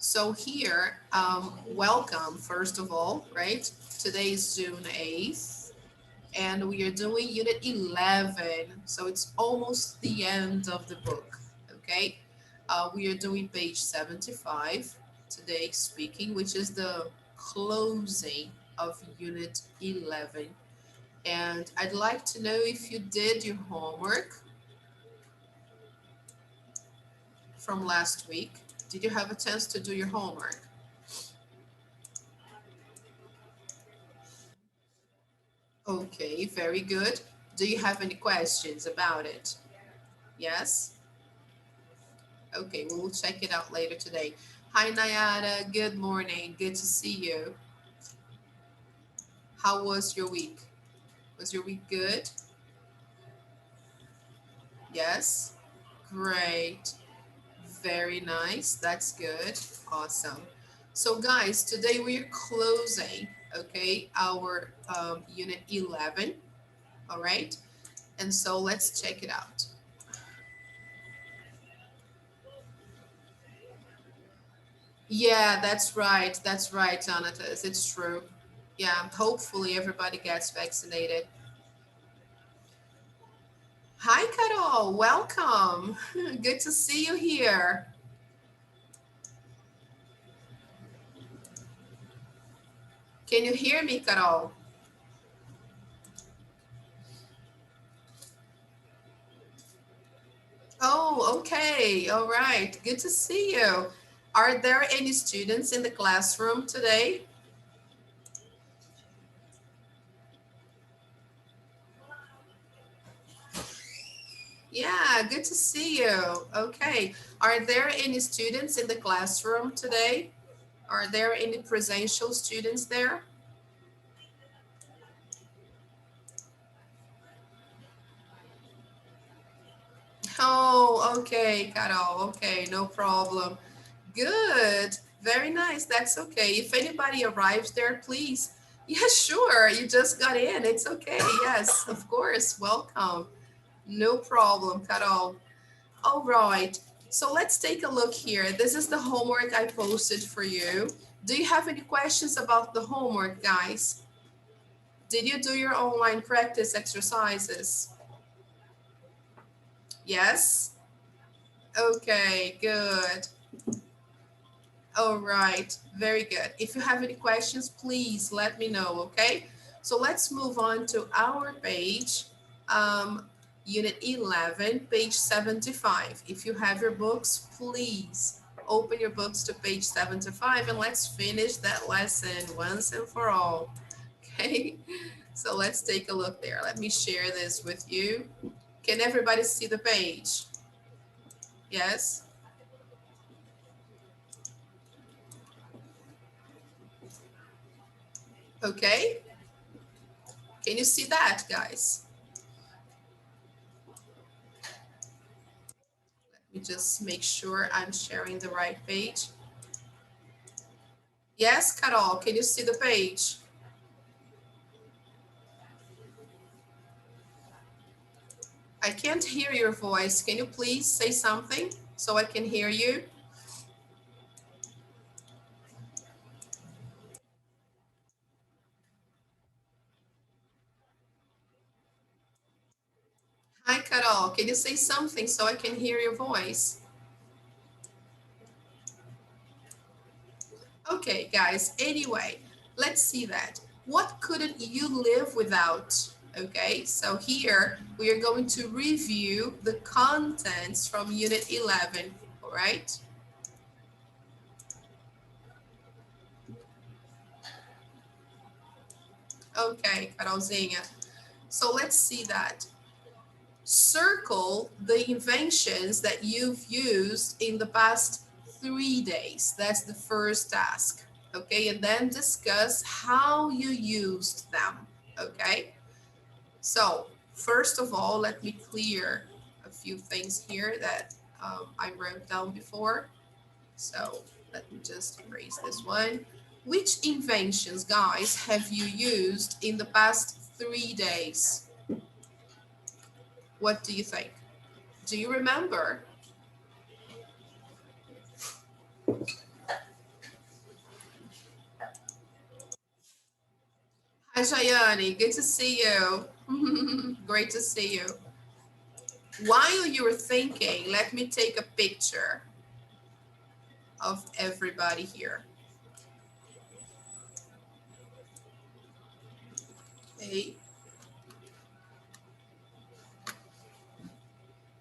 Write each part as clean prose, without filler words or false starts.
So here, welcome, first of all, right? Today is June 8th, and we are doing Unit 11. So it's almost the end of the book, okay? We are doing page 75 today, speaking, which is the closing of Unit 11. And I'd like to know if you did your homework from last week. Did you have a chance to do your homework? Okay, very good. Do you have any questions about it? Yes? Okay, we'll check it out later today. Hi, Nayara. Good morning. Good to see you. How was your week? Was your week good? Yes? Great. Very nice. That's good. Awesome. So, guys, today we're closing, okay, our unit 11. All right. And so let's check it out. Yeah, that's right. That's right, Jonathan. It's true. Yeah, hopefully everybody gets vaccinated. Hi, Carol. Welcome. Good to see you here. Can you hear me, Carol? Oh, okay. All right. Good to see you. Are there any students in the classroom today? Yeah, good to see you. Okay. Are there any students in the classroom today? Are there any presential students there? Oh, okay, Carol. Okay, no problem. Good. Very nice. That's okay. If anybody arrives there, please. Yeah, sure. You just got in. It's okay. Yes, of course. Welcome. No problem, Carol. All right. So let's take a look here. This is the homework I posted for you. Do you have any questions about the homework, guys? Did you do your online practice exercises? Yes? Okay, good. All right, very good. If you have any questions, please let me know, okay? So let's move on to our page, Unit 11, page 75. If you have your books, please open your books to page 75 and let's finish that lesson once and for all, okay? So let's take a look there. Let me share this with you. Can everybody see the page? Yes? Okay? Can you see that, guys? Let me just make sure I'm sharing the right page. Yes, Carol, can you see the page? I can't hear your voice. Can you please say something so I can hear you? Hi, Carol, can you say something so I can hear your voice? Okay, guys, anyway, let's see that. What couldn't you live without? Okay, so here we are going to review the contents from Unit 11, all right? Okay, Carolzinha. So let's see that. Circle the inventions that you've used in the past 3 days. That's the first task. Okay, and then discuss how you used them. Okay, so first of all, let me clear a few things here that I wrote down before. So let me just erase this one. Which inventions, guys, have you used in the past 3 days? What do you think? Do you remember? Jayani, good to see you. Great to see you. While you're thinking, let me take a picture of everybody here. Okay.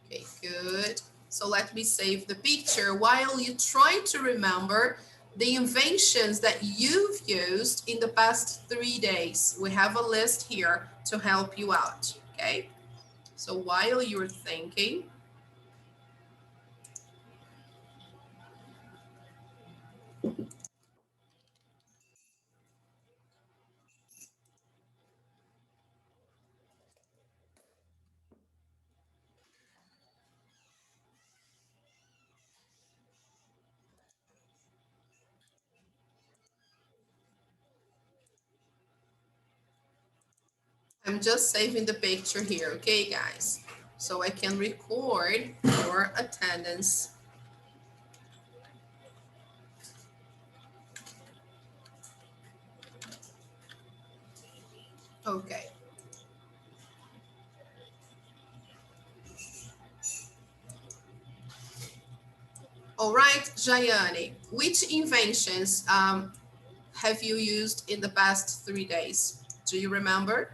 Okay, good. So let me save the picture while you try to remember the inventions that you've used in the past 3 days. We have a list here to help you out, okay? So while you're thinking, I'm just saving the picture here, okay, guys? So I can record your attendance. Okay. All right, Jayani, which inventions have you used in the past 3 days? Do you remember?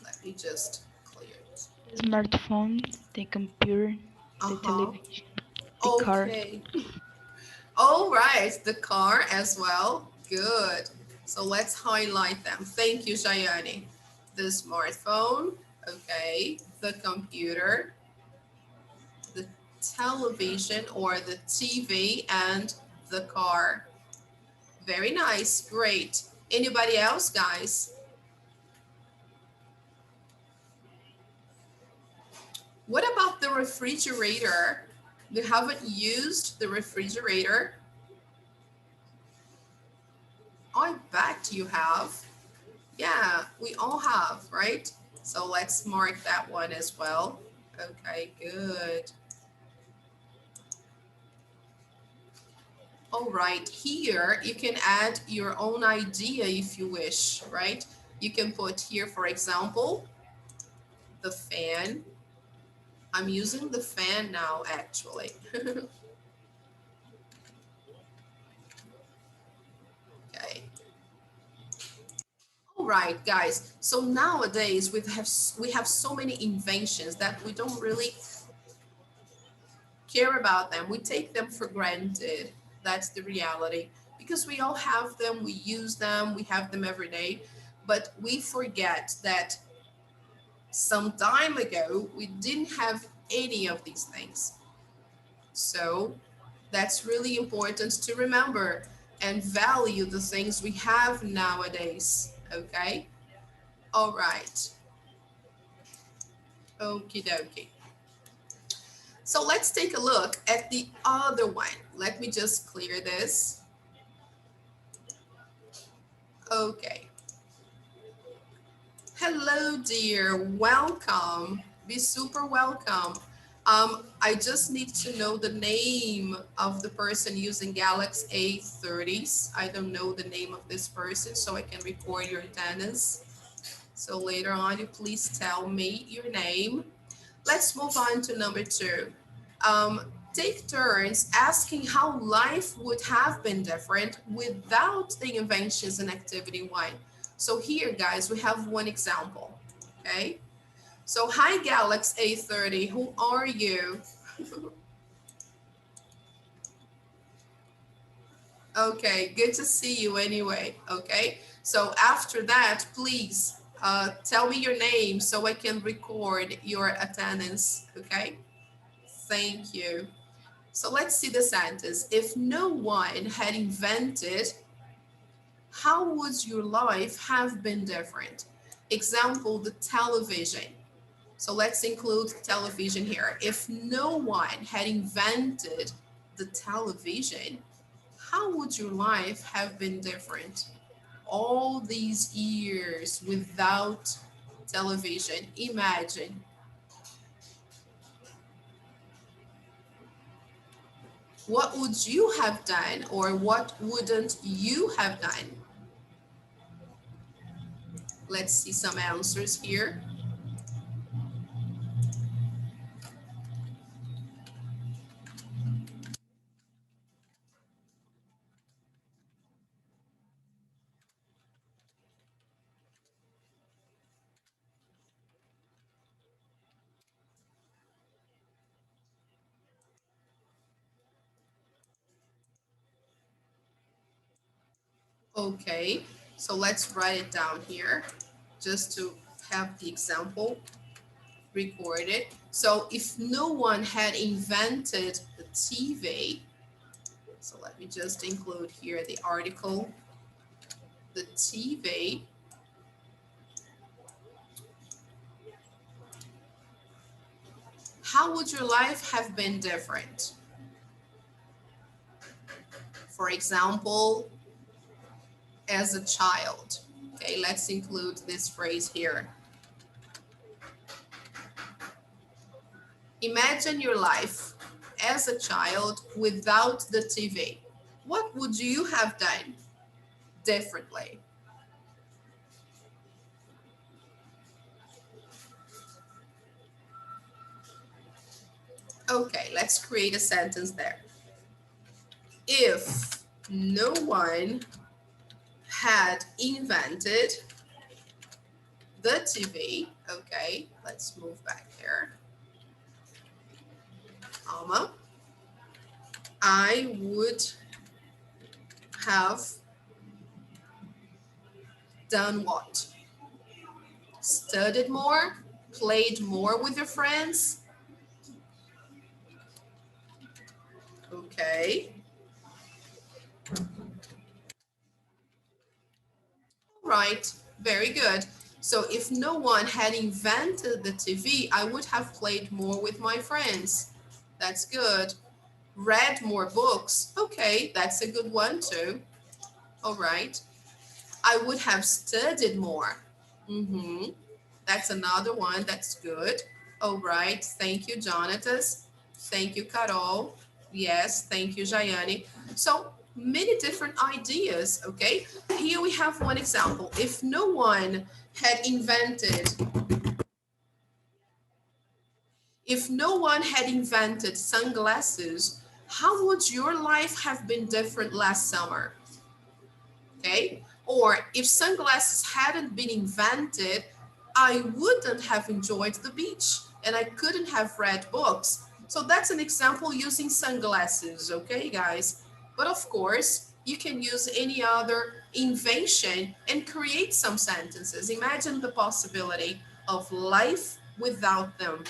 Let me just clear it. The smartphone, the computer, the Uh-huh. television, the car. Okay. All right, the car as well. Good. So let's highlight them. Thank you, Jayani. The smartphone, okay, the computer, the television or the TV, and the car. Very nice, great. Anybody else, guys? What about the refrigerator? You haven't used the refrigerator? I bet you have. Yeah, we all have, right? So let's mark that one as well. Okay, good. All right, here you can add your own idea if you wish, right? You can put here, for example, the fan. I'm using the fan now, actually. Okay. All right, guys. So nowadays we have so many inventions that we don't really care about them. We take them for granted. That's the reality. Because we all have them, we use them, we have them every day. But we forget that some time ago, we didn't have any of these things. So that's really important to remember and value the things we have nowadays. Okay? All right. Okie dokie. So let's take a look at the other one. Let me just clear this. Okay. Hello, dear. Welcome. Be super welcome. I just need to know the name of the person using Galaxy A30s. I don't know the name of this person, so I can record your attendance. So later on, you please tell me your name. Let's move on to number 2. Take turns asking how life would have been different without the inventions in activity 1. So here, guys, we have one example, okay? So hi, Galaxy A30, who are you? Okay, good to see you anyway, okay? So after that, please tell me your name so I can record your attendance, okay? Thank you. So let's see the sentence. If no one had invented, how would your life have been different? Example, the television. So let's include television here. If no one had invented the television, how would your life have been different? All these years without television, imagine. What would you have done or what wouldn't you have done? Let's see some answers here. Okay, so let's write it down here just to have the example recorded. So if no one had invented the TV, so let me just include here the article, the TV, how would your life have been different? For example, as a child. Okay, let's include this phrase here. Imagine your life as a child without the TV. What would you have done differently? Okay, let's create a sentence there. If no one had invented the TV, okay, let's move back here, comma, I would have done what? Studied more, played more with your friends. Okay. Right, very good. So if no one had invented the TV, I would have played more with my friends. That's good. Read more books. Okay, that's a good one too. All right. I would have studied more. Mm-hmm. That's another one. That's good. All right. Thank you, Jonathan. Thank you, Carol. Yes, thank you, Jayani. So many different ideas, okay? Here we have one example. If no one had invented sunglasses, how would your life have been different last summer? Okay? Or if sunglasses hadn't been invented, I wouldn't have enjoyed the beach and I couldn't have read books. So that's an example using sunglasses, okay, guys? But of course, you can use any other invention and create some sentences. Imagine the possibility of life without them,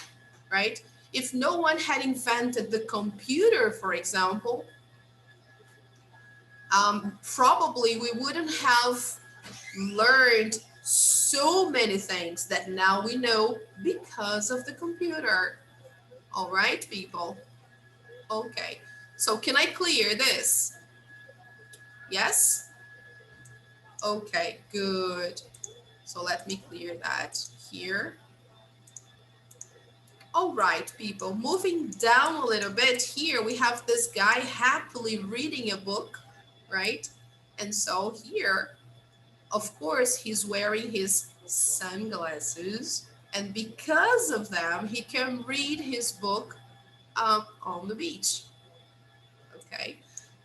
right? If no one had invented the computer, for example, probably we wouldn't have learned so many things that now we know because of the computer. All right, people. Okay. So can I clear this? Yes? Okay, good. So let me clear that here. All right, people. Moving down a little bit here, we have this guy happily reading a book, right? And so here, of course, he's wearing his sunglasses, and because of them, he can read his book on the beach. Okay,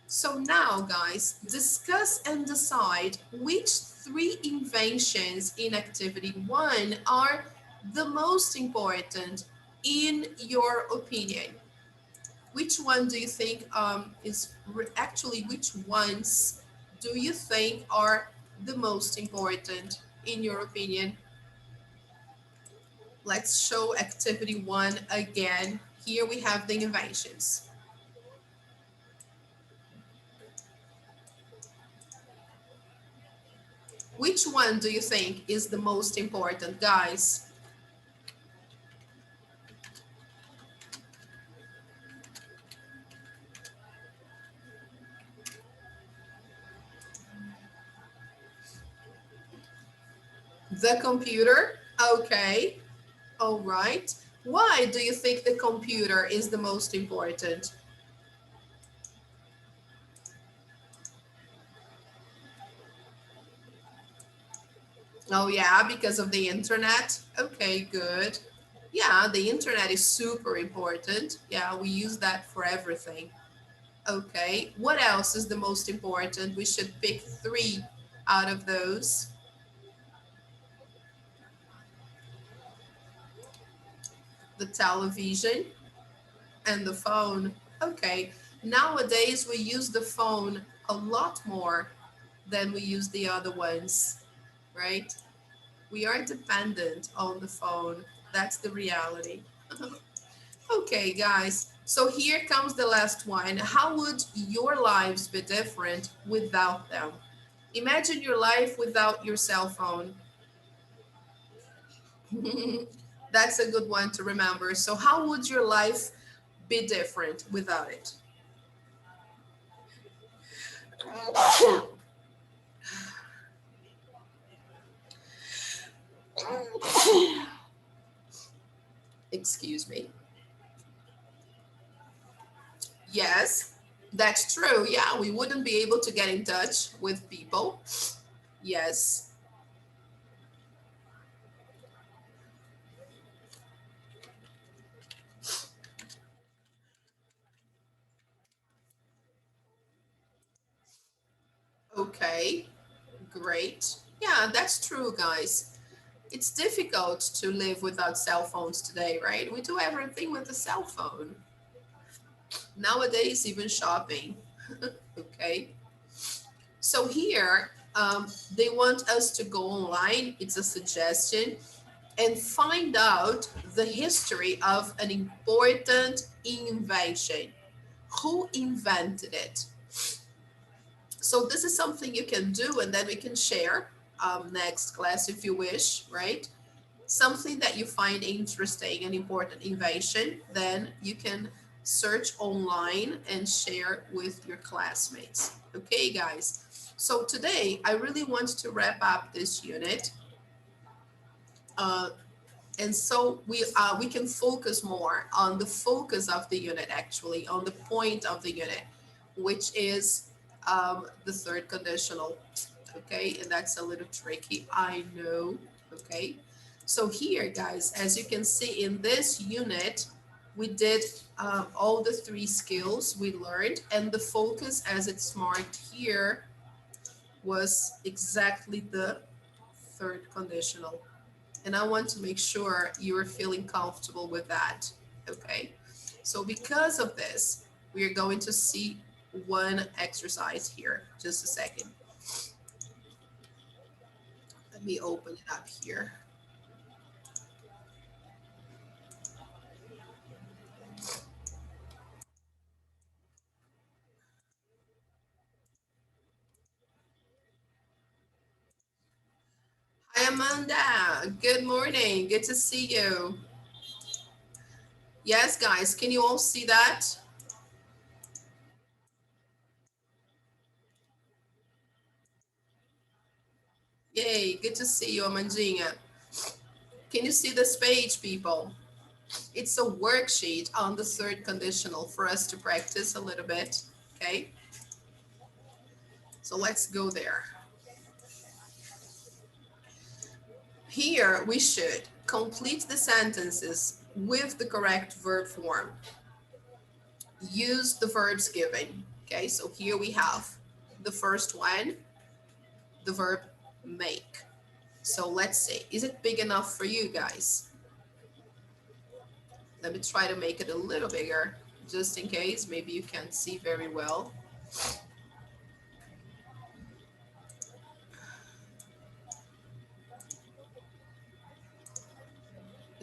so now, guys, discuss and decide which three inventions in activity one are the most important in your opinion. Which one do you think actually, which ones do you think are the most important in your opinion? Let's show activity one again. Here we have the inventions. Which one do you think is the most important, guys? The computer? Okay. All right. Why do you think the computer is the most important? Oh, yeah, because of the internet. Okay, good. Yeah, the internet is super important. Yeah, we use that for everything. Okay, what else is the most important? We should pick three out of those. The television and the phone. Okay, nowadays we use the phone a lot more than we use the other ones, right? We are dependent on the phone. That's the reality. Okay, guys. So here comes the last one. How would your lives be different without them? Imagine your life without your cell phone. That's a good one to remember. So, how would your life be different without it? Excuse me. Yes, that's true. Yeah, we wouldn't be able to get in touch with people. Yes. Okay, great. Yeah, that's true, guys. It's difficult to live without cell phones today, right? We do everything with a cell phone. Nowadays, even shopping. Okay. So here, they want us to go online. It's a suggestion and find out the history of an important invention. Who invented it? So this is something you can do, and then we can share next class if you wish, right? Something that you find interesting, an important invention, then you can search online and share with your classmates. Okay, guys. So today, I really want to wrap up this unit. Uh, and so we can focus more on the focus of the unit, actually on the point of the unit, which is the third conditional. Okay, and that's a little tricky, I know. Okay, so here, guys, as you can see in this unit, we did all the three skills we learned, and the focus as it's marked here was exactly the third conditional. And I want to make sure you are feeling comfortable with that. Okay. So because of this, we are going to see one exercise here. Just a second. Let me open it up here. Hi, Amanda. Good morning. Good to see you. Yes, guys, can you all see that? Yay, good to see you, Amandinha. Can you see this page, people? It's a worksheet on the third conditional for us to practice a little bit, okay? So let's go there. Here we should complete the sentences with the correct verb form. Use the verbs given, okay? So here we have the first one, the verb make. So let's see, is it big enough for you guys? Let me try to make it a little bigger, just in case. Maybe you can't see very well.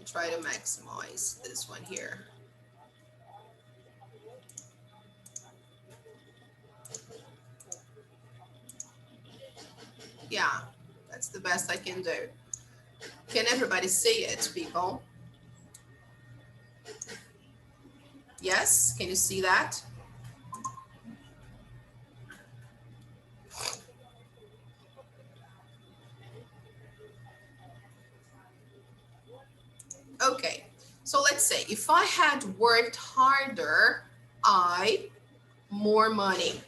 Try to maximize this one here. Yeah, that's the best I can do. Can everybody see it, people? Yes, can you see that? Okay, so let's say if I had worked harder, I more money.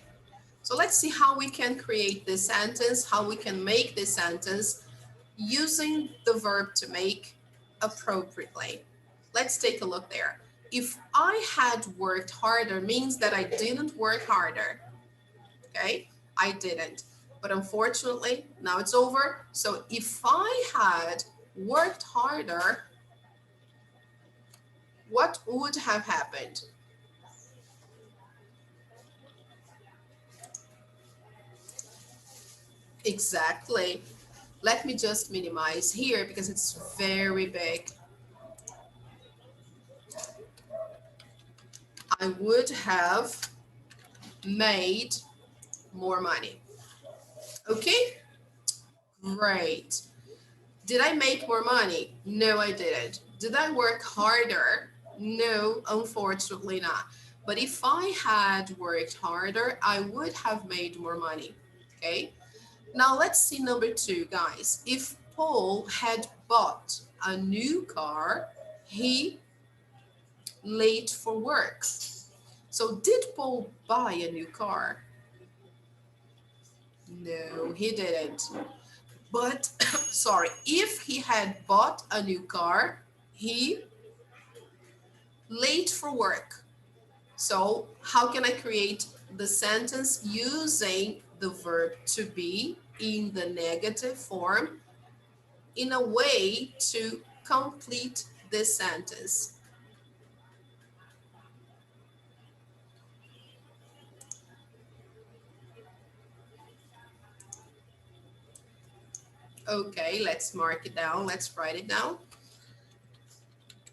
So let's see how we can create this sentence, how we can make this sentence using the verb to make appropriately. Let's take a look there. If I had worked harder means that I didn't work harder. Okay, I didn't. But unfortunately, now it's over. So if I had worked harder, what would have happened? Exactly. Let me just minimize here because it's very big. I would have made more money. Okay, great. Did I make more money? No, I didn't. Did I work harder? No, unfortunately not. But if I had worked harder, I would have made more money. Okay, now let's see number 2, guys. If Paul had bought a new car, he late for work. So did Paul buy a new car? No, he didn't. But sorry, if he had bought a new car, he late for work. So how can I create the sentence using the verb to be in the negative form in a way to complete this sentence? Okay, let's mark it down. Let's write it down.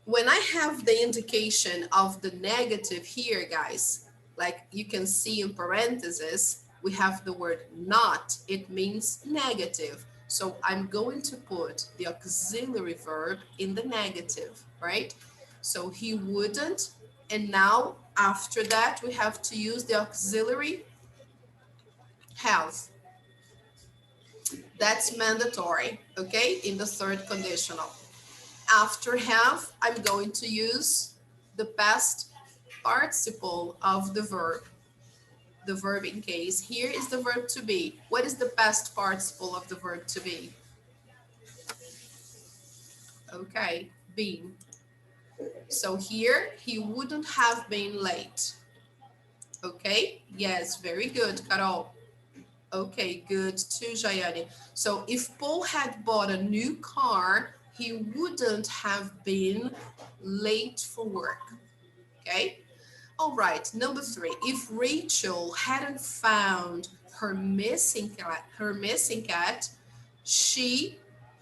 When I have the indication of the negative here, guys, like you can see in parentheses, we have the word not. It means negative. So I'm going to put the auxiliary verb in the negative, right? So he wouldn't. And now after that, we have to use the auxiliary have. That's mandatory, okay, in the third conditional. After have, I'm going to use the past participle of the verb in case. Here is the verb to be. What is the past participle of the verb to be? Okay, been. So here, he wouldn't have been late. Okay, yes, very good, Carol. Okay, good too, Jayani. So if Paul had bought a new car, he wouldn't have been late for work. Okay. All right, number 3. If Rachel hadn't found her missing cat, she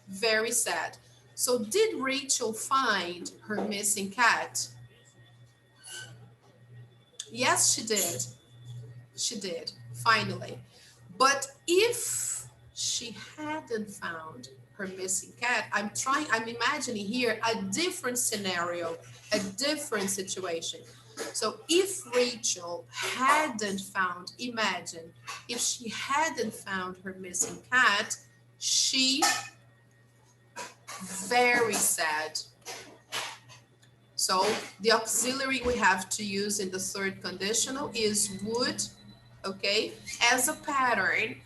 very sad. So did Rachel find her missing cat? Yes, she did. She did, finally. But if she hadn't found her missing cat, I'm imagining here a different scenario, a different situation. So if Rachel hadn't found, imagine, if she hadn't found her missing cat, she very sad. So the auxiliary we have to use in the third conditional is would, okay, as a pattern,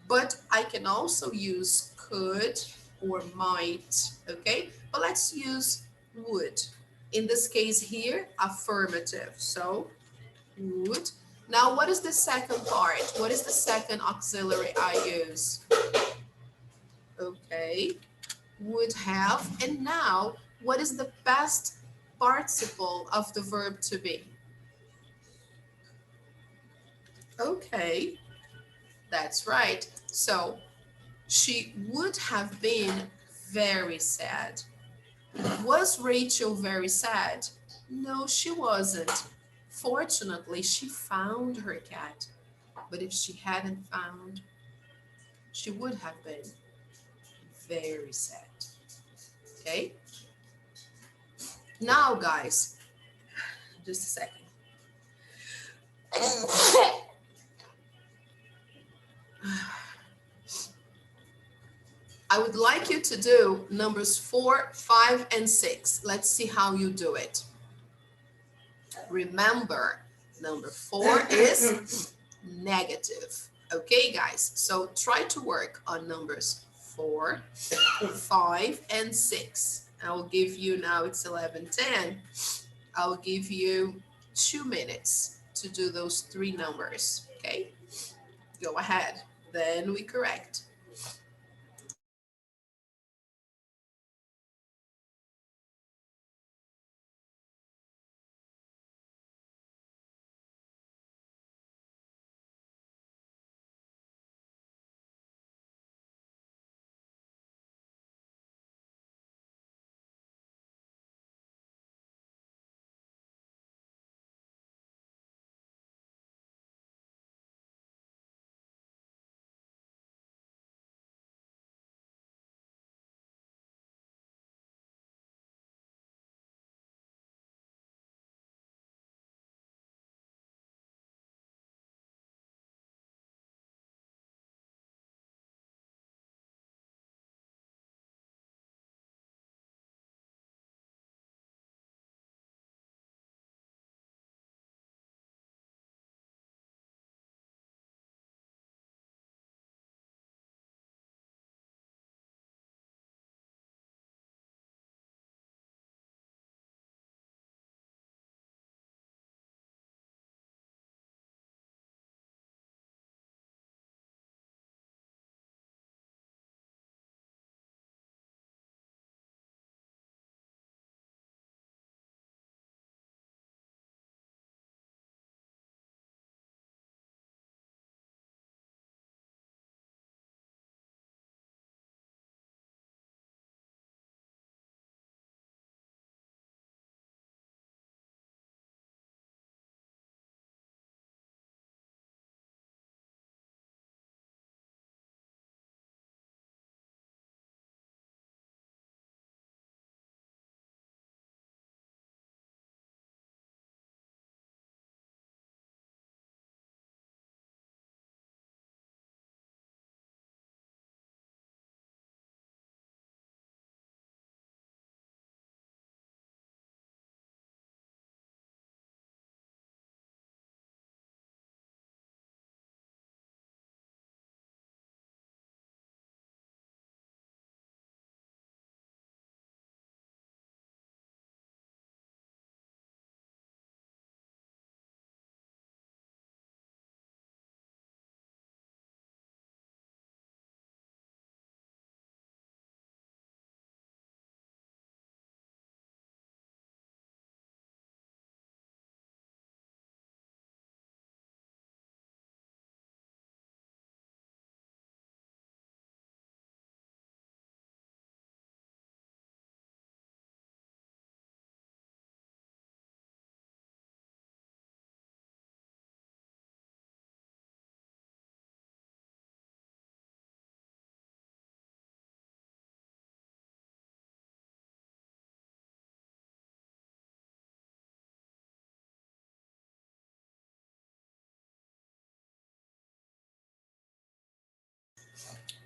but I can also use could or might, okay? But let's use would. In this case here, affirmative. So would. Now, what is the second part? What is the second auxiliary I use? Okay, would have. And now, what is the past participle of the verb to be? Okay, that's right. So she would have been very sad. Was Rachel very sad? No, she wasn't. Fortunately, she found her cat. But if she hadn't found, she would have been very sad. Okay? Now, guys, just a second. I would like you to do numbers 4, 5, and 6. Let's see how you do it. Remember, number 4 is negative. Okay, guys, so try to work on numbers 4, 5, and 6. I'll give you now, it's 11:10. I'll give you 2 minutes to do those 3 numbers, okay? Go ahead, then we correct.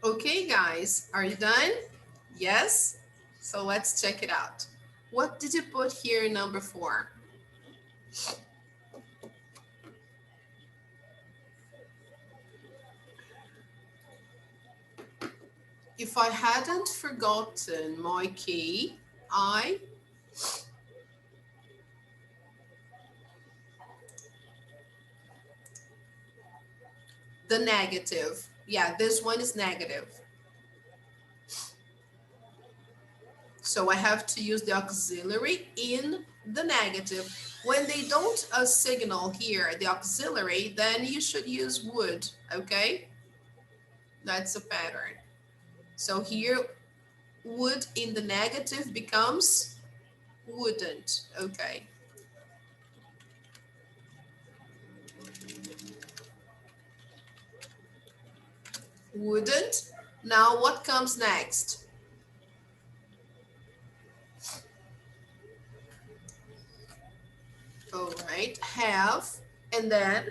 Okay, guys, are you done? Yes? So let's check it out. What did you put here in number 4? If I hadn't forgotten my key, the negative. Yeah, this one is negative. So I have to use the auxiliary in the negative. When they don't signal here the auxiliary, then you should use would, okay? That's a pattern. So here, would in the negative becomes wouldn't, okay? Wouldn't. Now what comes next? All right, have, and then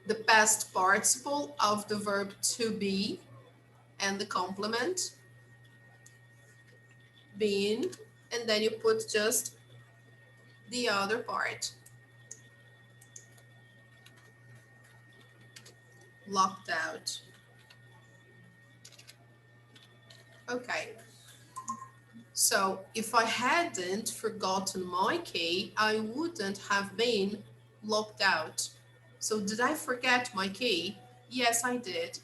the past participle of the verb to be and the complement, been, and then you put just the other part, locked out. Okay. So if I hadn't forgotten my key, I wouldn't have been locked out. So did I forget my key? Yes, I did.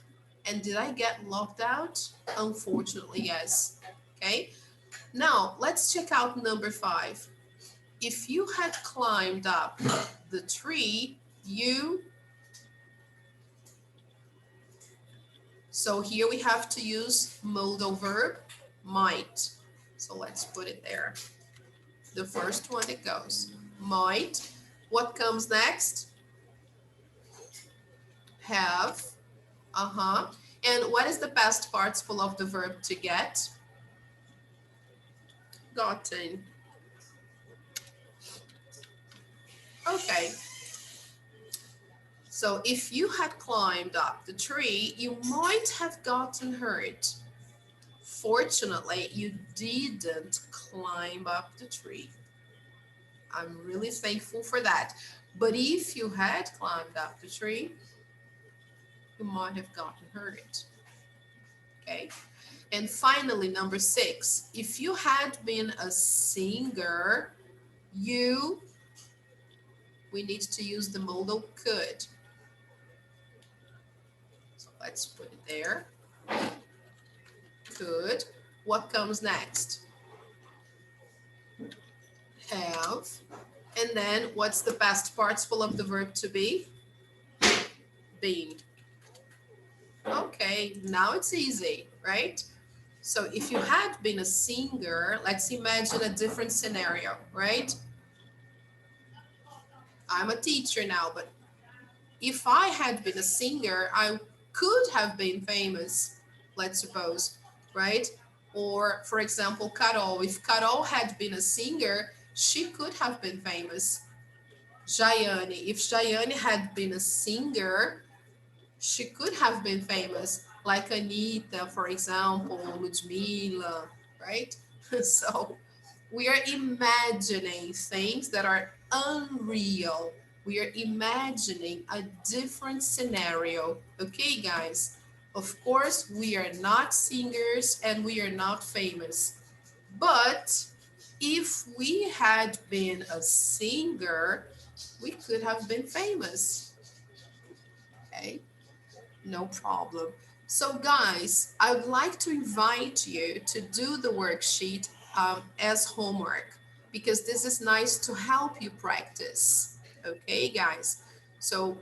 And did I get locked out? Unfortunately, yes. Okay. Now let's check out number 5. If you had climbed up the tree, you... So here we have to use modal verb might. So let's put it there. The first one it goes. Might. What comes next? Have. Uh-huh. And what is the past participle of the verb to get? Gotten. Okay. So if you had climbed up the tree, you might have gotten hurt. Fortunately, you didn't climb up the tree. I'm really thankful for that. But if you had climbed up the tree, you might have gotten hurt. Okay. And finally, number 6, if you had been a singer, we need to use the modal could. So let's put it there. Could. What comes next? Have. And then what's the past participle of the verb to be? Been. Okay, now it's easy, right? So if you had been a singer, let's imagine a different scenario, right? I'm a teacher now, but if I had been a singer, I could have been famous, let's suppose, right? Or, for example, Carol. If Carol had been a singer, she could have been famous. Jayane. If Jayane had been a singer, she could have been famous, like Anita, for example, Ludmila, right? So we are imagining things that are unreal. We are imagining a different scenario. Okay, guys? Of course, we are not singers and we are not famous. But if we had been a singer, we could have been famous. Okay? No problem. So guys, I would like to invite you to do the worksheet as homework because this is nice to help you practice. Okay, guys? So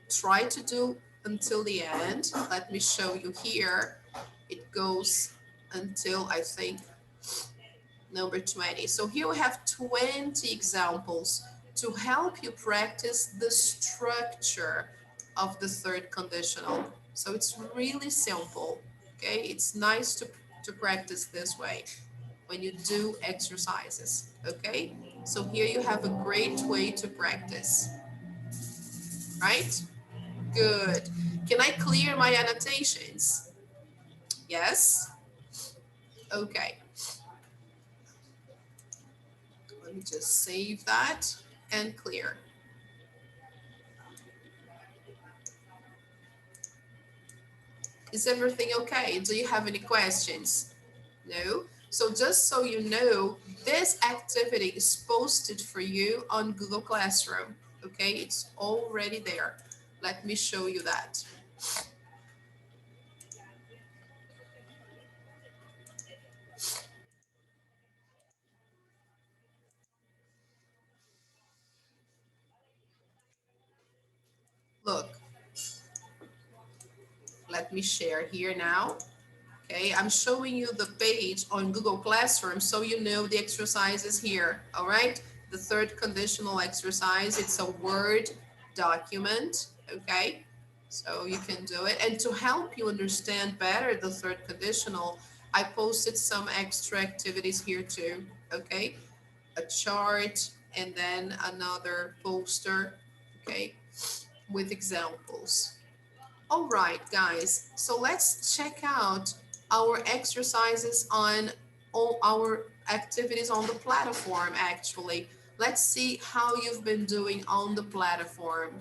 try to do until the end. Let me show you here. It goes until I think number 20. So here we have 20 examples to help you practice the structure of the third conditional. So it's really simple, okay? It's nice to practice this way when you do exercises, okay? So here you have a great way to practice, right? Good. Can I clear my annotations? Yes? Okay. Let me just save that and clear. Is everything okay? Do you have any questions? No? So just so you know, this activity is posted for you on Google Classroom. Okay, it's already there. Let me show you that. Look, let me share here now. Okay, I'm showing you the page on Google Classroom so you know the exercises here, all right? The third conditional exercise, it's a Word document, okay? So you can do it. And to help you understand better the third conditional, I posted some extra activities here too, okay? A chart and then another poster, okay, with examples. All right, guys, so let's check out our exercises on all our activities on the platform, actually. Let's see how you've been doing on the platform.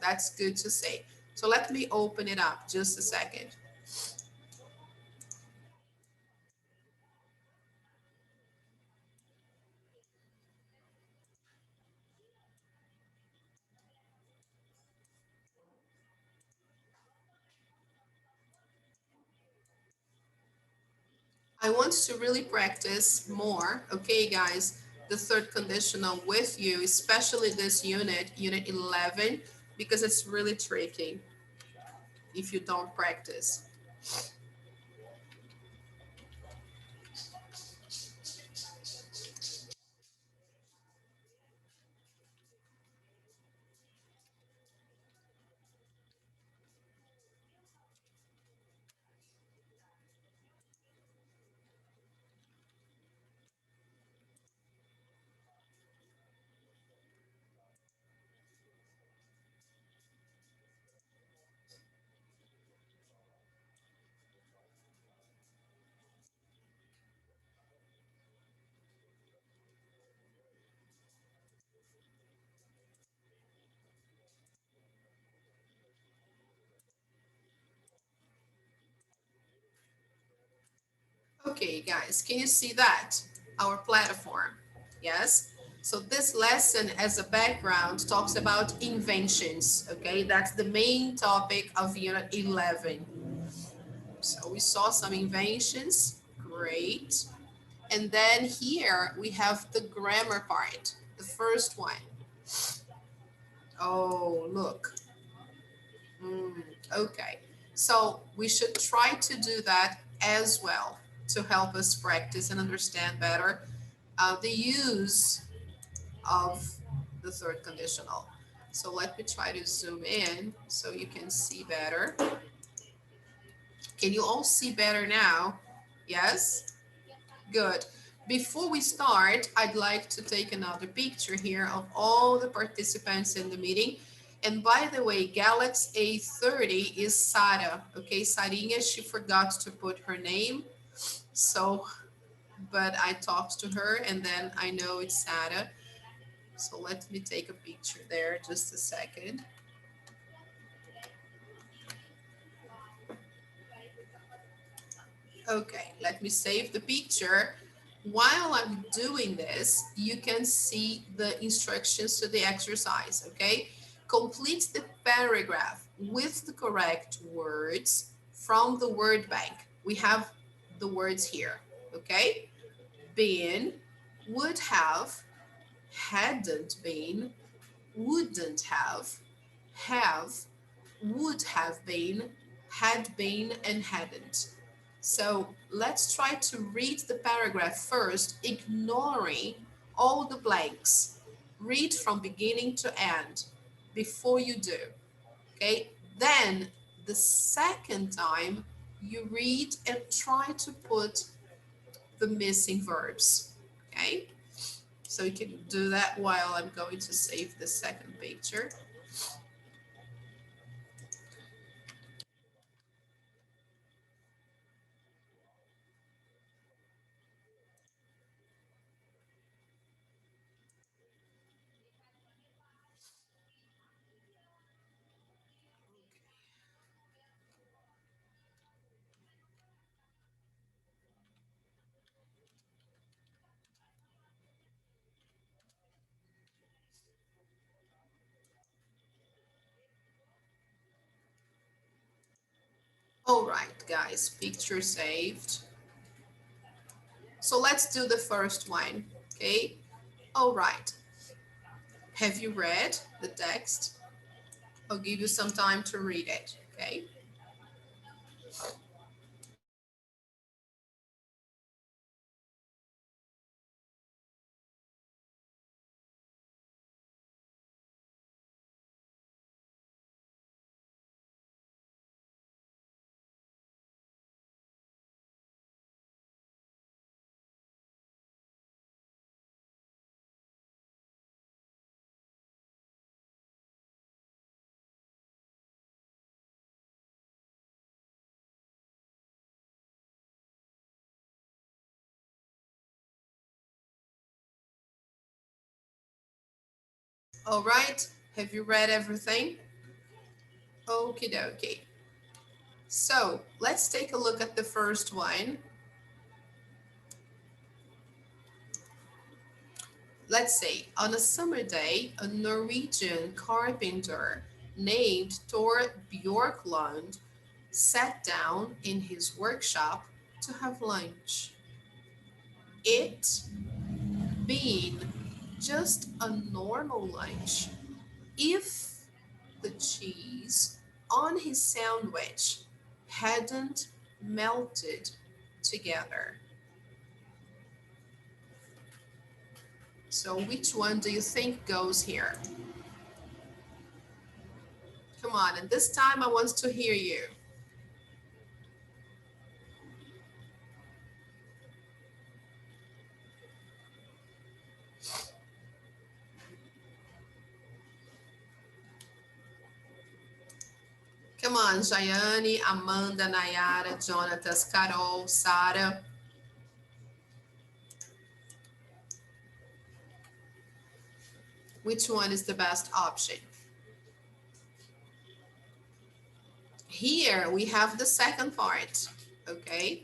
That's good to say. So let me open it up just a second. I want to really practice more, okay, guys, the third conditional with you, especially this unit, unit 11, because it's really tricky if you don't practice. Okay, guys, can you see that? Our platform, yes? So this lesson as a background talks about inventions, okay? That's the main topic of unit 11. So we saw some inventions, great. And then here we have the grammar part, the first one. Oh, look. Mm, okay. So we should try to do that as well to help us practice and understand better the use of the third conditional. So let me try to zoom in so you can see better. Can you all see better now? Yes? Good. Before we start, I'd like to take another picture here of all the participants in the meeting. And by the way, Galaxy A30 is Sara. Okay, Sarinha, she forgot to put her name. So, but I talked to her and then I know it's Sara. So let me take a picture there, just a second. Okay, let me save the picture. While I'm doing this, you can see the instructions to the exercise, okay? Complete the paragraph with the correct words from the word bank. We have the words here, okay? Been, would hadn't been, wouldn't have, would have been, had been, and hadn't. So let's try to read the paragraph first, ignoring all the blanks. Read from beginning to end before you do, okay? Then the second time, you read and try to put the missing verbs, okay? So you can do that while I'm going to save the second picture. All right, guys, picture saved. So let's do the first one, okay? All right. Have you read the text? I'll give you some time to read it, okay? All right. Have you read everything? Okie dokie. So let's take a look at the first one. Let's say on a summer day, a Norwegian carpenter named Thor Bjorklund sat down in his workshop to have lunch. It being just a normal lunch if the cheese on his sandwich hadn't melted together. So which one do you think goes here? Come on, and this time I want to hear you. Come on, Jayane, Amanda, Nayara, Jonatas, Carol, Sarah. Which one is the best option? Here we have the second part, okay?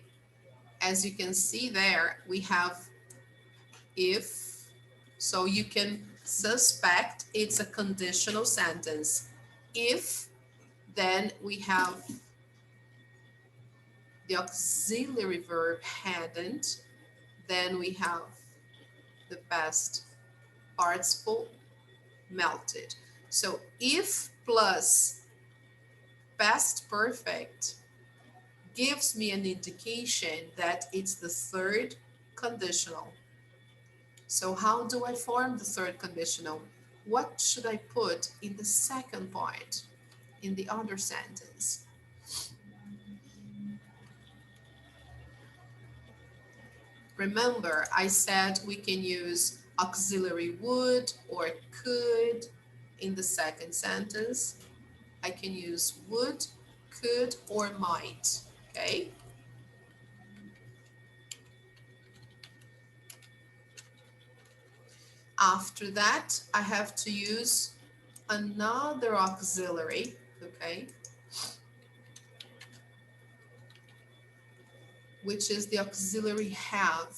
As you can see there, we have if, so you can suspect it's a conditional sentence. If, then we have the auxiliary verb hadn't, then we have the past participle melted. So if plus past perfect gives me an indication that it's the third conditional. So how do I form the third conditional? What should I put in the second part, in the other sentence? Remember, I said we can use auxiliary would or could in the second sentence. I can use would, could, or might, okay? After that, I have to use another auxiliary, okay? Which is the auxiliary have.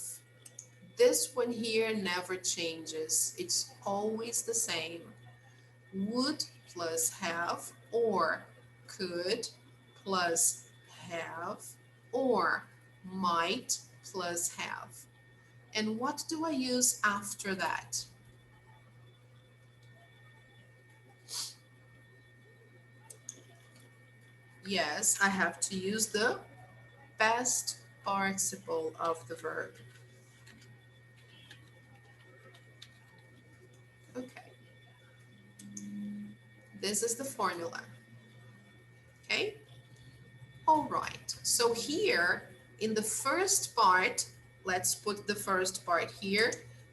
This one here never changes. It's always the same. Would plus have, or could plus have, or might plus have. And what do I use after that? Yes, I have to use the past participle of the verb. Okay, this is the formula. Okay, all right. So here in the first part, let's put the first part here.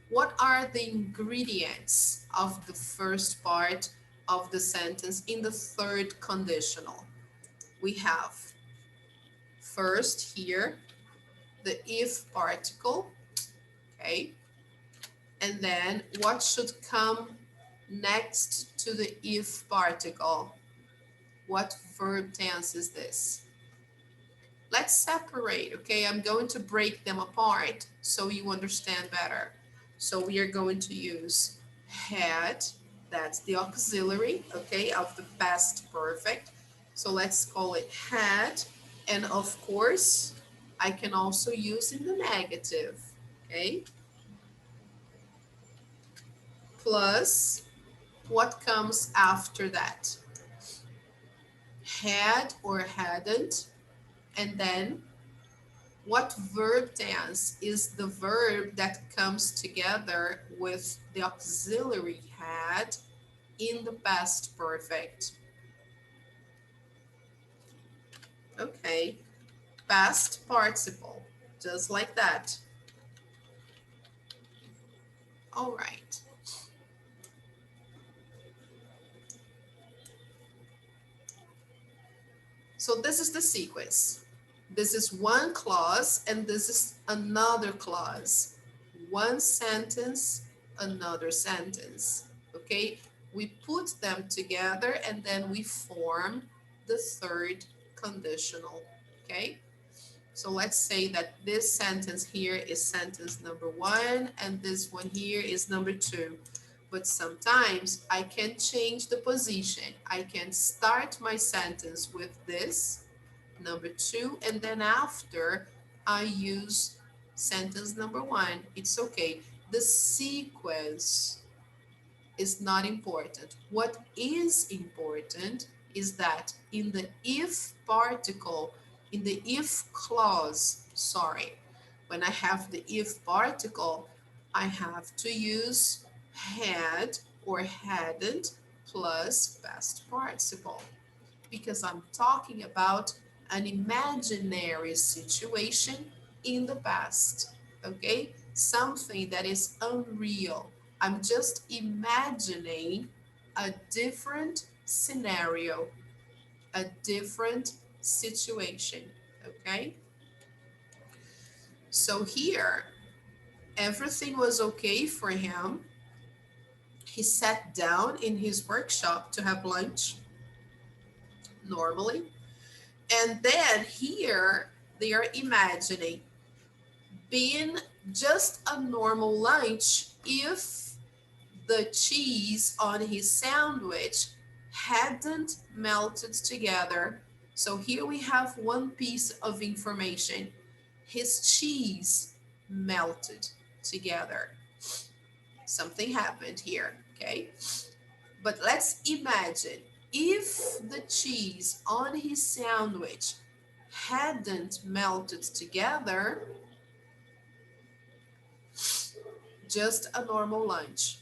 What are the ingredients of the first part of the sentence in the third conditional? We have first here the if particle, okay? And then what should come next to the if particle? What verb tense is this? Let's separate, okay? I'm going to break them apart so you understand better. So we are going to use had, that's the auxiliary, okay, of the past perfect. So let's call it had. And of course, I can also use in the negative, okay? Plus, what comes after that? Had or hadn't, and then what verb tense is the verb that comes together with the auxiliary had in the past perfect? Okay, past participle, just like that. All right. So this is the sequence. This is one clause and this is another clause. One sentence, another sentence, okay? We put them together and then we form the third conditional, okay? So let's say that this sentence here is sentence number one and this one here is number two. But sometimes I can change the position. I can start my sentence with this, number two, and then after I use sentence number one. It's okay. The sequence is not important. What is important is that in the if particle, in the if clause, sorry, when I have the if particle, I have to use had or hadn't plus past participle because I'm talking about an imaginary situation in the past, okay? Something that is unreal. I'm just imagining a different scenario, a different situation, okay? So here, everything was okay for him. He sat down in his workshop to have lunch normally. And then here, they are imagining being just a normal lunch if the cheese on his sandwich hadn't melted together. So here we have one piece of information. His cheese melted together. Something happened here, okay? But let's imagine if the cheese on his sandwich hadn't melted together, just a normal lunch.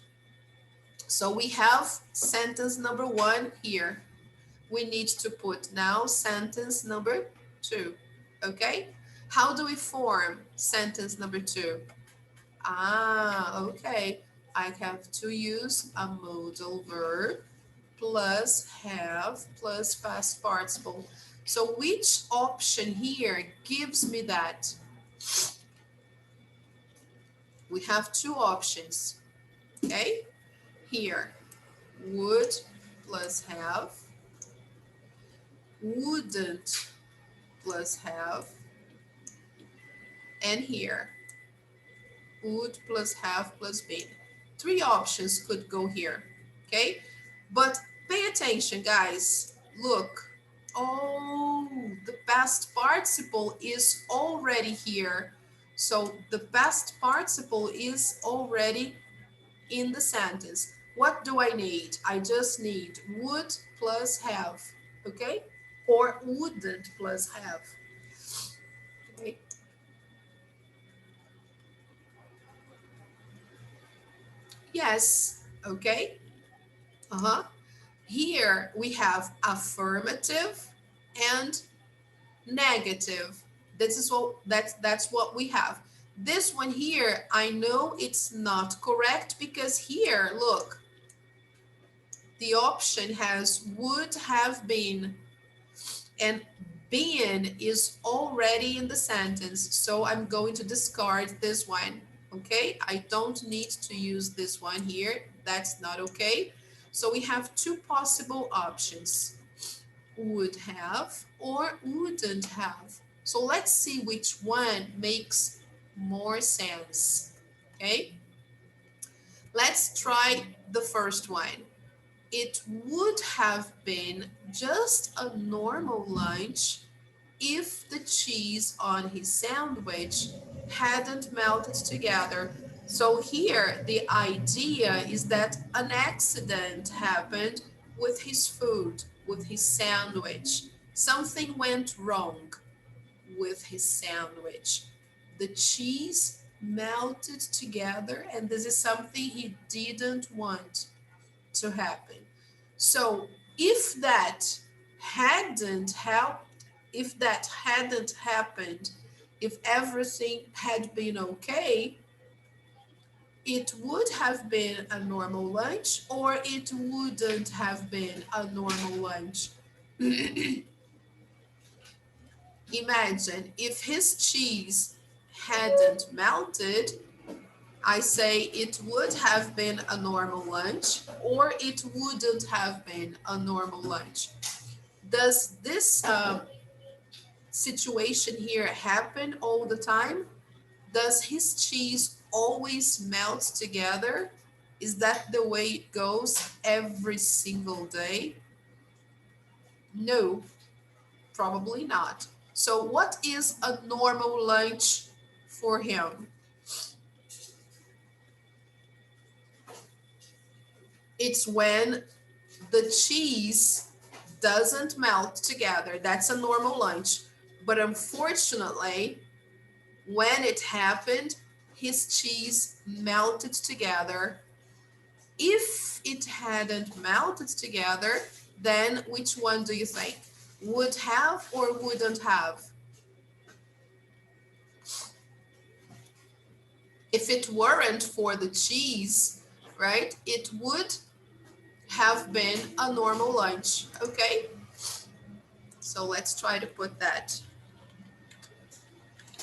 So we have sentence number one here. We need to put now sentence number two, okay? How do we form sentence number two? Okay. I have to use a modal verb plus have plus past participle. So which option here gives me that? We have two options, okay? Here, would plus have, wouldn't plus have, and here, would plus have plus been. Three options could go here, okay? But pay attention, guys. Look. Oh, the past participle is already here. So the past participle is already in the sentence. What do I need? I just need would plus have, okay? Or wouldn't plus have. Okay. Yes, okay. Uh-huh. Here we have affirmative and negative. This is what that's what we have. This one here, I know it's not correct because here, look, the option has would have been, and been is already in the sentence. So I'm going to discard this one. Okay, I don't need to use this one here. That's not okay. So we have two possible options, would have or wouldn't have. So let's see which one makes more sense. Okay, let's try the first one. It would have been just a normal lunch if the cheese on his sandwich hadn't melted together. So here, the idea is that an accident happened with his food, with his sandwich. Something went wrong with his sandwich. The cheese melted together, and this is something he didn't want to happen. So if that hadn't helped, if that hadn't happened, if everything had been okay, it would have been a normal lunch or it wouldn't have been a normal lunch. Imagine if his cheese hadn't melted, I say it would have been a normal lunch or it wouldn't have been a normal lunch. Does this situation here happen all the time? Does his cheese always melt together? Is that the way it goes every single day? No, probably not. So what is a normal lunch for him? It's when the cheese doesn't melt together. That's a normal lunch. But unfortunately, when it happened, his cheese melted together. If it hadn't melted together, then which one do you think? Would have or wouldn't have? If it weren't for the cheese, right, it would have been a normal lunch, okay? So let's try to put that.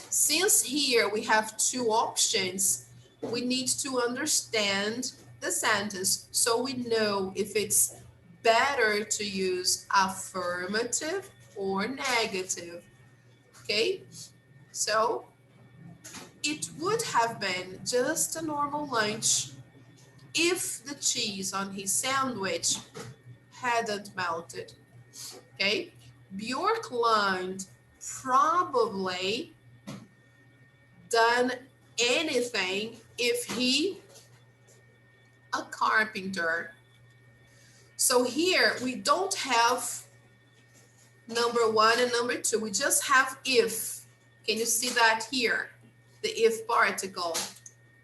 Since here we have two options, we need to understand the sentence so we know if it's better to use affirmative or negative, okay? So it would have been just a normal lunch if the cheese on his sandwich hadn't melted, okay? Bjorklund probably done anything if he a carpenter. So here we don't have number one and number two. We just have if. Can you see that here? The if particle.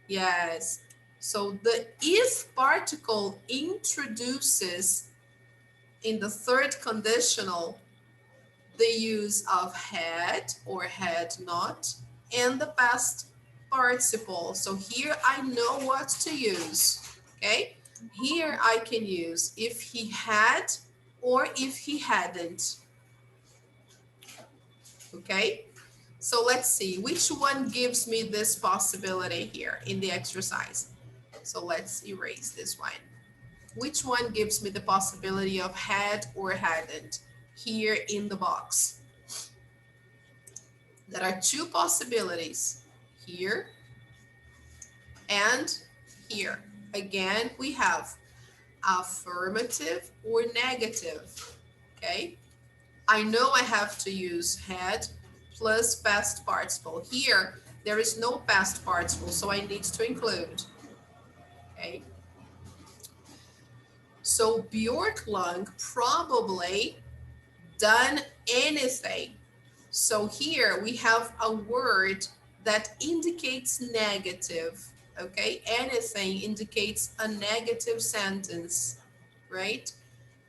Yes. So the if particle introduces in the third conditional the use of had or had not and the past participle. So here I know what to use, okay? Here I can use if he had or if he hadn't, okay? So let's see, which one gives me this possibility here in the exercise? So let's erase this one. Which one gives me the possibility of had or hadn't here in the box? There are two possibilities here and here. Again, we have affirmative or negative, okay? I know I have to use had plus past participle. Here, there is no past participle, so I need to include, okay? So Bjorklund probably done anything. So here we have a word that indicates negative, okay? Anything indicates a negative sentence, right?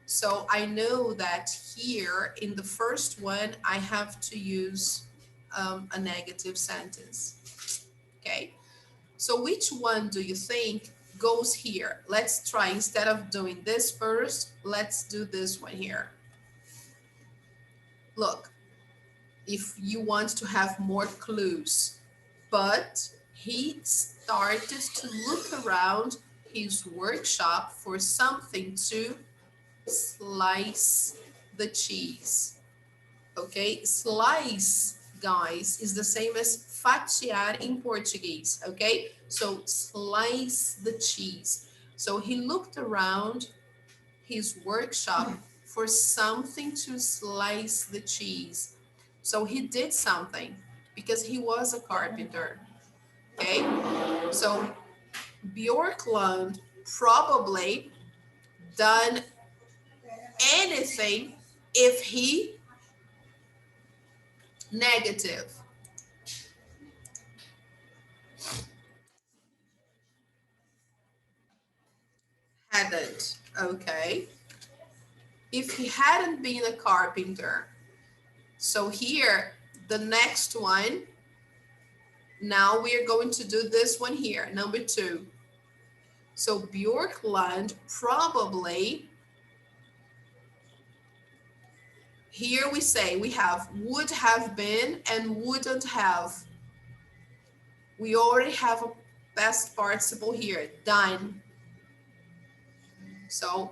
So I know that here in the first one, I have to use a negative sentence, okay? So which one do you think goes here? Let's try, instead of doing this first, let's do this one here. Look, if you want to have more clues, but he started to look around his workshop for something to slice the cheese. Okay, slice, guys, is the same as fatiar in Portuguese. Okay, so slice the cheese. So he looked around his workshop for something to slice the cheese. So he did something because he was a carpenter. Okay, so Bjorklund probably done anything if he negative. Hadn't. Okay. If he hadn't been a carpenter. So here, the next one, now we are going to do this one here, number two. So Bjorklund probably, here we say we have would have been and wouldn't have. We already have a past participle here, done. So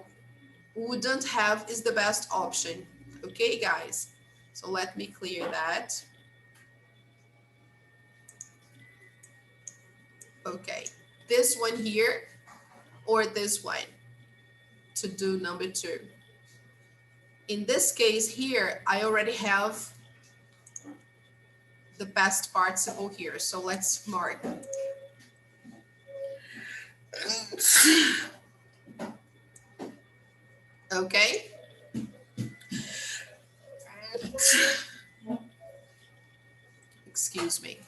wouldn't have is the best option. Okay, guys. So let me clear that. Okay, this one here or this one to do number two. In this case here, I already have the past participle here. So let's mark. Okay. Excuse me.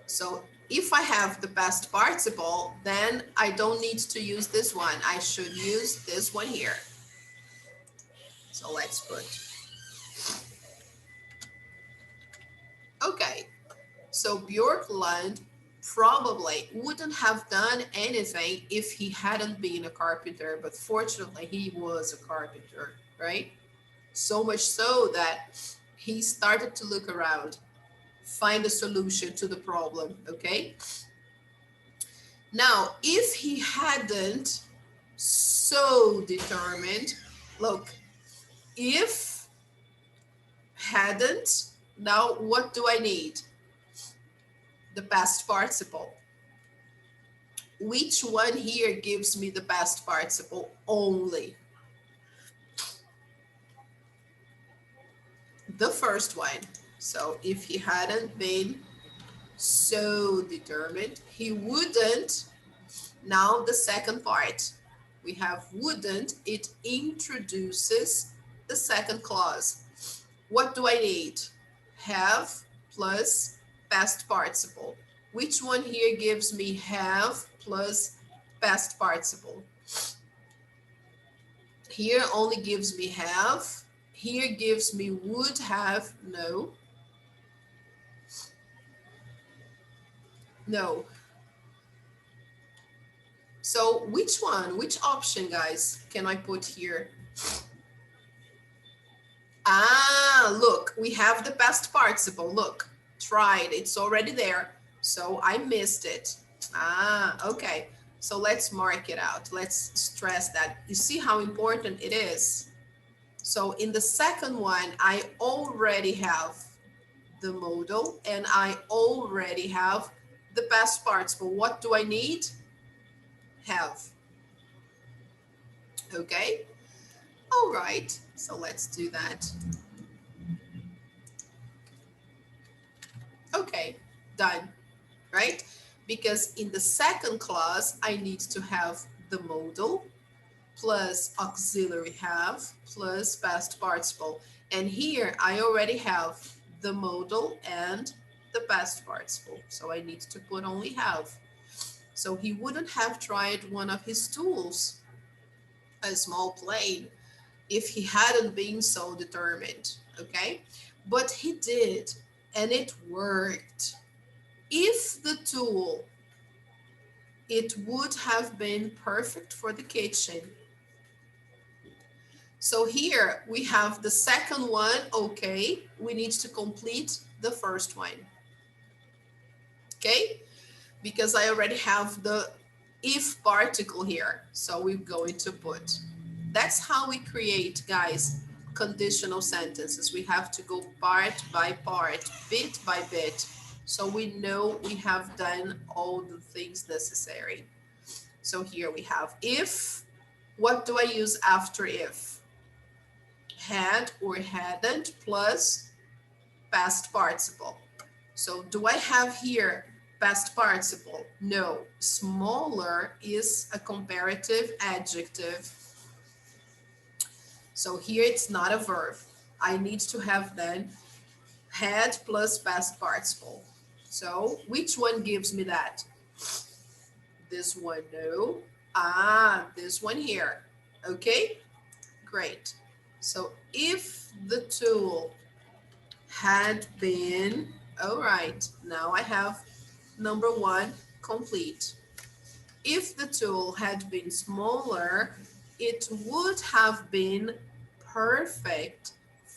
So if I have the past participle, then I don't need to use this one. I should use this one here. So let's put. Okay. So Björklund probably wouldn't have done anything if he hadn't been a carpenter, but fortunately he was a carpenter, right? So much so that he started to look around, find a solution to the problem, okay? Now, if he hadn't so determined, look, if hadn't, now what do I need? The past participle. Which one here gives me the past participle only? The first one. So if he hadn't been so determined, he wouldn't. Now the second part, we have wouldn't. It introduces the second clause. What do I need? Have plus past participle. Which one here gives me have plus past participle? Here only gives me have. Here gives me would have. No. No. So which one, which option, guys, can I put here? Ah, look, we have the past participle. Look, tried, it's already there. So I missed it. Ah, okay. So let's mark it out. Let's stress that. You see how important it is? So in the second one, I already have the modal and I already have the past participle. What do I need? Have. Okay. All right. So let's do that. Okay, done, right? Because in the second clause, I need to have the modal plus auxiliary have plus past participle. And here I already have the modal and the past participle. So I need to put only have. So he wouldn't have tried one of his tools, a small plane, if he hadn't been so determined, okay? But he did, and it worked. If the tool, it would have been perfect for the kitchen. So here we have the second one, okay. We need to complete the first one, okay? Because I already have the if particle here. So we're going to put, that's how we create, guys, conditional sentences. We have to go part by part, bit by bit. So we know we have done all the things necessary. So here we have if. What do I use after if? Had or hadn't plus past participle. So do I have here past participle? No. Smaller is a comparative adjective. So here it's not a verb. I need to have then had plus past participle. So which one gives me that? This one, no. Ah, this one here. Okay, great. So if the tool had been, all right, now I have number one complete. If the tool had been smaller, it would have been perfect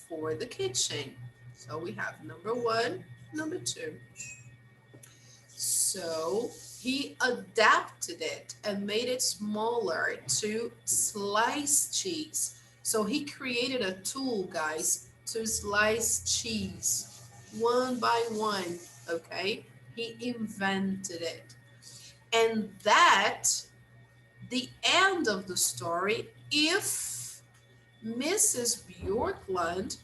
for the kitchen. So we have number one, number two. So he adapted it and made it smaller to slice cheese. So he created a tool, guys, to slice cheese one by one, okay? He invented it. And that, the end of the story, if Mrs. Bjorklund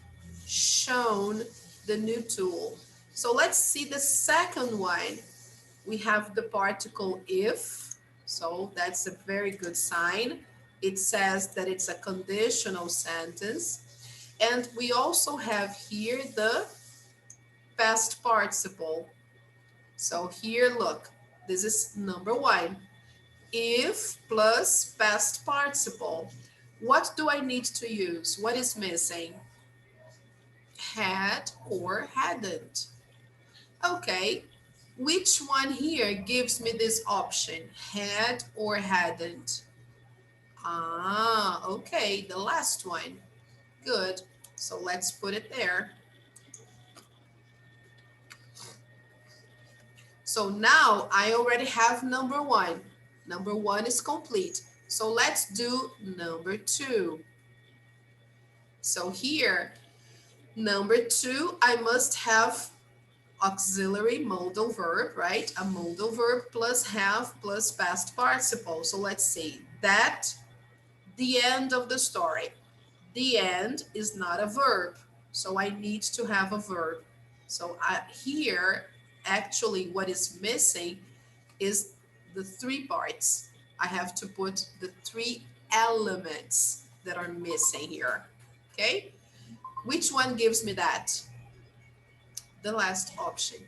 shown the new tool. So let's see the second one. We have the particle if, so that's a very good sign. It says that it's a conditional sentence. And we also have here the past participle. So here, look, this is number one. If plus past participle. What do I need to use? What is missing? Had or hadn't. Okay, which one here gives me this option? Had or hadn't? Ah, okay, the last one. Good. So let's put it there. So now I already have number one. Number one is complete. So let's do number two. So here, number two, I must have auxiliary modal verb, right? A modal verb plus have plus past participle. So let's see. That, the end of the story. The end is not a verb. So I need to have a verb. So here, actually what is missing is the three parts. I have to put the three elements that are missing here. Okay? Which one gives me that? The last option.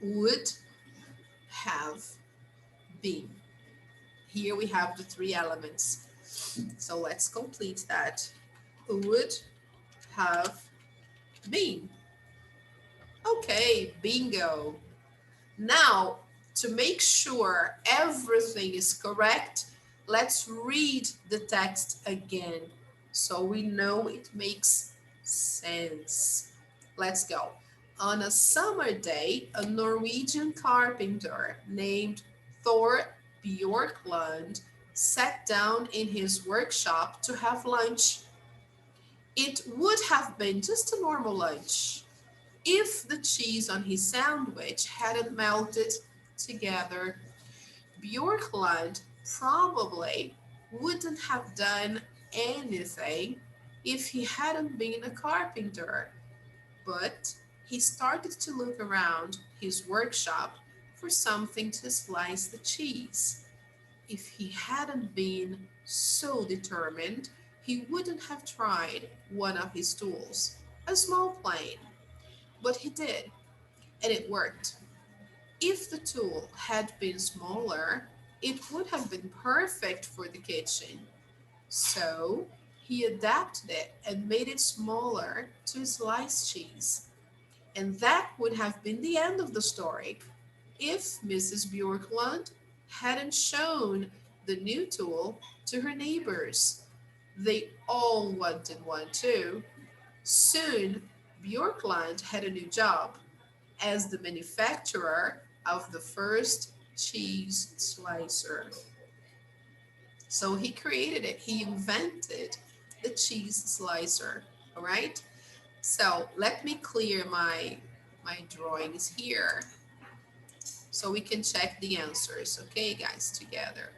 Would have been. Here we have the three elements. So let's complete that. Would have been. Okay, bingo. Now, to make sure everything is correct, let's read the text again so we know it makes sense. Let's go. On a summer day, a Norwegian carpenter named Thor Bjorklund sat down in his workshop to have lunch. It would have been just a normal lunch if the cheese on his sandwich hadn't melted together. Bjorklund probably wouldn't have done anything if he hadn't been a carpenter, but he started to look around his workshop for something to slice the cheese. If he hadn't been so determined, he wouldn't have tried one of his tools, a small plane. But he did, and it worked. If the tool had been smaller, it would have been perfect for the kitchen. So he adapted it and made it smaller to slice cheese. And that would have been the end of the story if Mrs. Bjorklund hadn't shown the new tool to her neighbors. They all wanted one too. Soon, Bjorklund had a new job as the manufacturer of the first cheese slicer. So he created it, he invented the cheese slicer. All right. So let me clear my drawings here so we can check the answers. Okay, guys, together.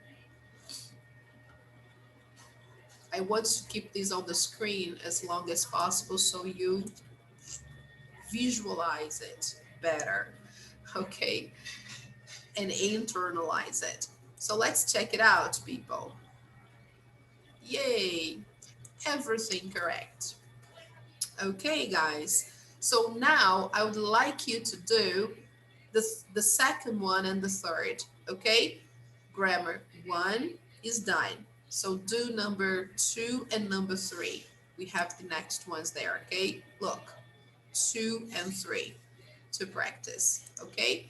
I want to keep this on the screen as long as possible so you visualize it better. Okay, and internalize it. So let's check it out, people. Yay, everything correct. Okay, guys. So now I would like you to do the second one and the third, okay? Grammar 1 is done. So do number 2 and number 3. We have the next ones there, okay? Look, 2 and 3 to practice, okay?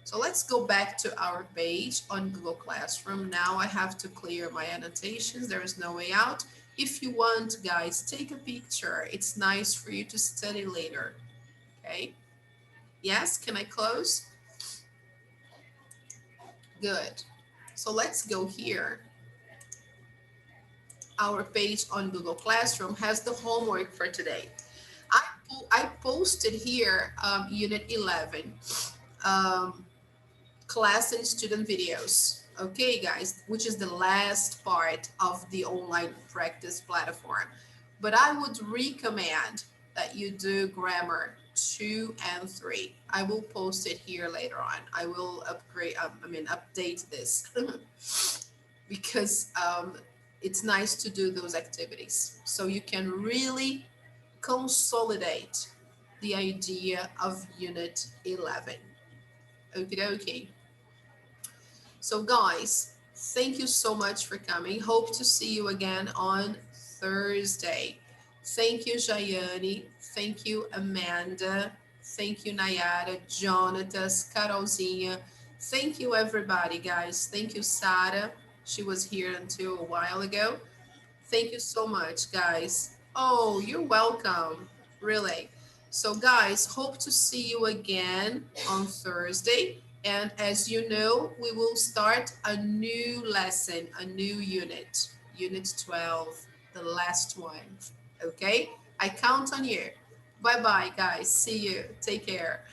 So let's go back to our page on Google Classroom. Now I have to clear my annotations. There is no way out. If you want, guys, take a picture. It's nice for you to study later, okay? Yes, can I close? Good. So let's go here. Our page on Google Classroom has the homework for today. I posted here Unit 11, class and student videos. Okay, guys, which is the last part of the online practice platform. But I would recommend that you do grammar 2 and 3. I will post it here later on. I will update this because it's nice to do those activities so you can really consolidate the idea of Unit 11. Okie dokie. So, guys, thank you so much for coming. Hope to see you again on Thursday. Thank you, Jayane. Thank you, Amanda. Thank you, Nayara, Jonatas, Carolzinha. Thank you, everybody, guys. Thank you, Sarah. She was here until a while ago. Thank you so much, guys. Oh, you're welcome. Really. So, guys, hope to see you again on Thursday. And as you know, we will start a new lesson, a new unit, Unit 12, the last one. Okay? I count on you. Bye bye, guys. See you. Take care.